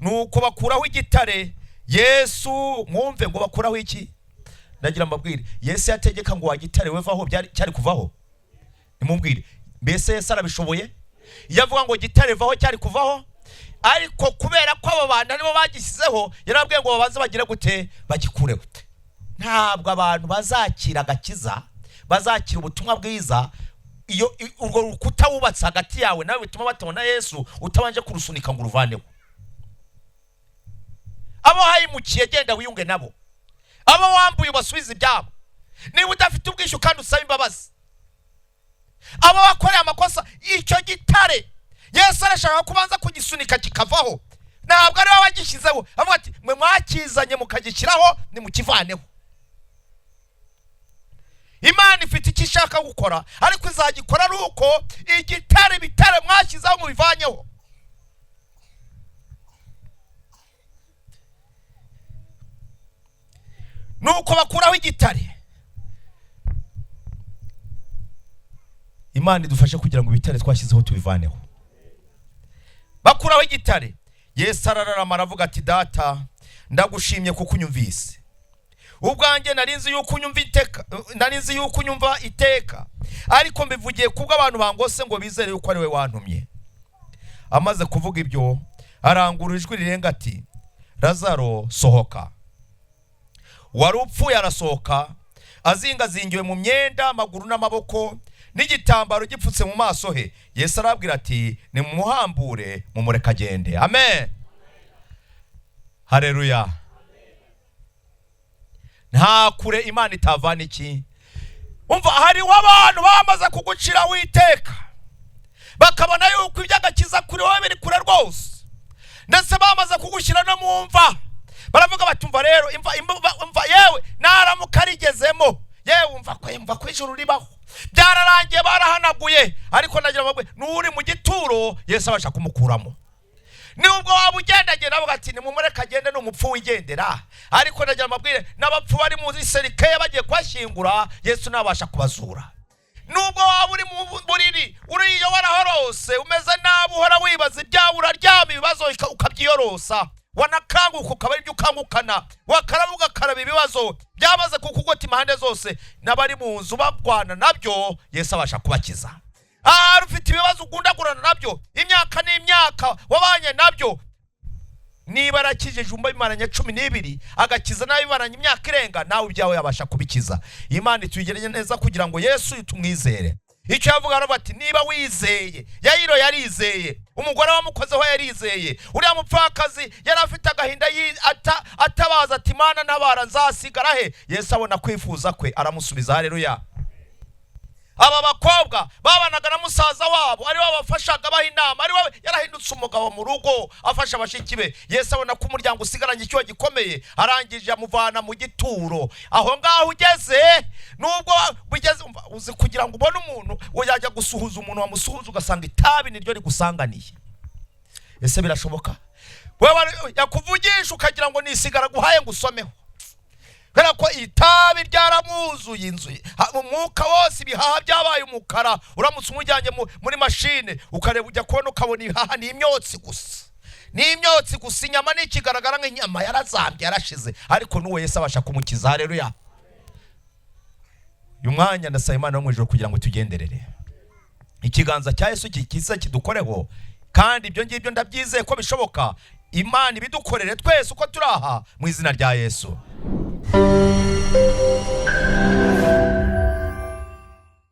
Nuko bakuraho igitare. Yesu mwumve ngo bakuraho iki? Ndagira mbabwire, Yesu yategeka ngo wagitare wevaho cyari kuvaho. Nimumbwire, mbese Yesu arabishoboye? Yavuga ngo gitare vaho cyari kuvaho, ariko kubera ko abo bantu aribo bagisizeho yarabwiye ngo babanze bagire gute bagikureho. Ntabwo abantu bazakira agakiza, bazakira ubutumwa bwiza iyo urwo rukuta wubatse hagati yawe nawe bituma batabona Yesu utabanje kurusunika ngo uruvaneho. Abo hayimukiye genda wiyunge nabo, abo wambuye basubiza ibyabo. Niba udafite ubwishu kandi usaba imbabazi, abo bakoreye amakosa, icyo gitare Yesu arashaka kubanza kugisunika kikavaho. Ntabwo ari wagishyizeho avuga ati mwe mwakizanye mukagikiraho nimukivaneho. Imana ifite icyo ishaka gukora, ariko izagikora ari uko igitare bitare mwashyizeho mubivanyeho. Nuko bakuraho igitare. Imana idufashe kugira ngo ibitare twashyizeho tubivaneho. Bakuraho igitare. Yesu arararama aravuga ati data ndagushimye kuko unyumvise. Ubwanjye narinzi yuko unyumva iteka, ariko mbivugiye kubwo abantu bangose ngo bizere yuko ari we wantumye. Amaze kuvuga ibyo arangurura ijwi rirenga ati Lazaro sohoka. Wari upfuye arasohoka, azingazingiwe mu myenda amaguru n'amaboko n'igitambaro gipfutse mu maso he. Yesu arabwira ati nimumuhambure mumureka agende. Amen. Haleluya. Nta kure Imana itavana iki. Umva, hari w'abantu bamaze kugucira witeka, bakabona yuko iby'agakiza kuri wowe biri kure rwose, ndetse bamaze kugushyira no mu mva. Baravuga batumva rero imva yewe naramuka rigezemo, yewe umva ko ijuru ribaho, byararangiye barahanaguye. Ariko ndagira ngo nuri mu gituro Yesu abasha kumukuramo. Nubwo waba ugendagenda avuga ati nimumureka agende n'umupfu wigendera, ariko ndagira mabwire n'abapfu bari mu Serikeye bagiye kwashyingura Yesu nabasha kubazura. Nubwo waba uri mu buriri uriyo warahorose umeze nabi uhora wibaza ibyawe uraryama ibibazo ukabyiyorosa, wanakanguka ukaba ibyo ukangukana, wakarabuga ugakaraba ibibazo byamaze kukugota impande zose, n'abari mu nzu bagwana nabyo Yesu abasha kubakiza. Ufite ibibazo ugundagurana nabyo imyaka n'imyaka wabanye nabyo, niba arakijije umba bimaranye 12 agakiza nawe bimaranye imyaka irenga, nawe ibyawe yabasha kubikiza. Imana itugereye neza kugira ngo Yesu tumwizere. Icyo yavuga aravuga ati niba wizeye, Yayiro yarizeye, umugore wamukozeho yarizeye, uriya mupfakazi yari afite agahinda atabaza ati Mana ntabara nzasigara he. Yesu abona kwifuza kwe aramusubiza. Haleluya. Aba bakobwa babanaga na musaza wabo, ari babafashaga baha inama, ari we yarahindutse umugabo mu rugo afasha abashiki be. Yesu abona ko umuryango usigaranye icyo gikomeye, arangije amuvana mu gituro. Aho ngaho ugeze, nubwo bugeze uzi kugira ngo ubone umuntu yajya gusuhuza umuntu wamusuhuza ugasanga itabi niryo rigusanganiye. Ese birashoboka? Wewe yakuvugisha ukagira ngo nisigara guhaye ngo usomeho, kubera ko itabi ryaramuzuye inzu, umwuka wose ibihaha byabaye umukara. Uramutse umujyanye muri mashine ukareba ujya kubona ukabona ibihaha ni imyotsi gusa, ni imyotsi gusa. Inyama ni ikigaragara nk'inyama yarazambye yarashize, ariko n'uwo Yesu abasha kumukiza. Haleluya. Uyu mwanya ndasaba Imana yo mu ijuru kugira ngo tugenderere ikiganza cya Yesu kikiza kidukoreho, kandi ibyo ngibyo ndabyizeye ko bishoboka. Imana ibidukorere twese uko turi aha mu izina rya Yesu.